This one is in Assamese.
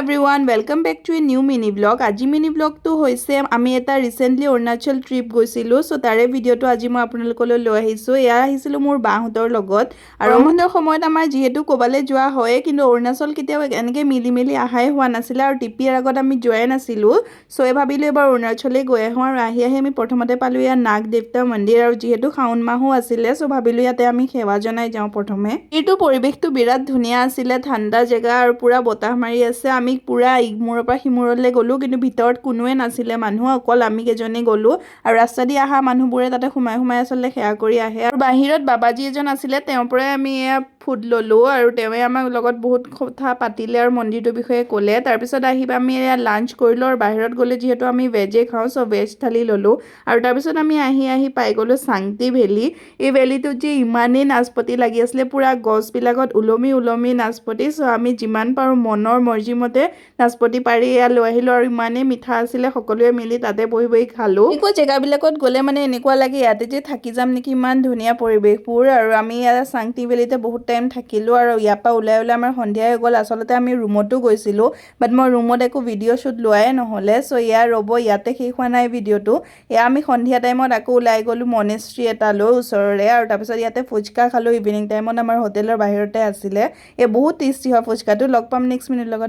Everyone welcome back to a new mini blog. আজি মিনি ব্লগটো হৈছে আমি এটা ৰিসেন্টলি অৰুণাচল ট্ৰিপ গৈছিলোঁ। সো তাৰে ভিডিঅ'টো আজি মই আপোনালোকলৈ লৈ আহিছোঁ। এয়া আহিছিলোঁ মোৰ বাহঁতৰ লগত। আৰু ভ্ৰমণৰ সময়ত আমাৰ যিহেতু ক'বালৈ যোৱা হয়, কিন্তু অৰুণাচল কেতিয়াও এনেকৈ মিলি আহাই হোৱা নাছিলে আৰু টিপিৰ আগত আমি যোৱাই নাছিলোঁ। সো ভাবিলোঁ এবাৰ অৰুণাচলেই গৈ আহোঁ। আৰু আহি আমি প্ৰথমতে পালোঁ ইয়াত নাগ দেৱতা মন্দিৰ, আৰু যিহেতু শাওণ মাহো আছিলে সো ভাবিলোঁ ইয়াতে আমি সেৱা জনাই যাওঁ প্ৰথমে। এইটো পৰিৱেশটো বিৰাট ধুনীয়া আছিলে, ঠাণ্ডা জেগা আৰু পুৰা বতাহ মাৰি আছে। আমি পুৰা ইমূৰৰ পৰা সিমূৰলৈ গ'লোঁ, কিন্তু ভিতৰত কোনোৱে নাছিলে মানুহ, অকল আমি কেইজনেই গ'লোঁ। আৰু ৰাস্তা দি অহা মানুহবোৰে তাতে সোমাই আচলতে সেৱা কৰি আহে। আৰু বাহিৰত বাবাজী এজন আছিলে, তেওঁৰ পৰাই আমি এয়া ফুড ল'লোঁ আৰু তেওঁৱে আমাৰ লগত বহুত কথা পাতিলে আৰু মন্দিৰটোৰ বিষয়ে ক'লে। তাৰপিছত আমি এয়া লাঞ্চ কৰিলোঁ, আৰু বাহিৰত গ'লে যিহেতু আমি ভেজে খাওঁ সো ভেজ থালি ল'লোঁ। আৰু তাৰপিছত আমি আহি পাই গ'লোঁ চাংটি ভেলী। এই ভেলীটোত যে ইমানেই নাচপতি লাগি আছিলে, পুৰা গছবিলাকত ওলমি নাচপতি। সো আমি যিমান পাৰোঁ মনৰ মৰ্জি মতে নাচপতি পাৰি এয়া লৈ আহিলোঁ, আৰু ইমানেই মিঠা আছিলে, সকলোৱে মিলি তাতে বহি খালোঁ। এনেকুৱা জেগাবিলাকত গ'লে মানে এনেকুৱা লাগে ইয়াতে যে থাকি যাম নেকি, ইমান ধুনীয়া পৰিৱেশবোৰ। আৰু আমি ইয়াত চাংটি ভেলীতে বহুত টাইম থাকিলোঁ, আৰু ইয়াৰ পৰা ওলাই আমাৰ সন্ধিয়া হৈ গ'ল। আচলতে আমি ৰুমতো গৈছিলোঁ, বাট মই ৰুমত একো ভিডিঅ' শ্বুট লোৱাই নহ'লে। সো ইয়াতে শেষ হোৱা নাই ভিডিঅ'টো। আমি সন্ধিয়া টাইমত আকৌ ওলাই গ'লোঁ মনেষ্ট্ৰী এটালৈ ওচৰৰে, আৰু তাৰপিছত ইয়াতে ফুচকা খালোঁ। ইভিনিং টাইমত আমাৰ হোটেলৰ বাহিৰতে আছিলে। বহুত টেষ্টি হয় ফুচকাটো। লগ পাম নেক্সট মিনিট লগত।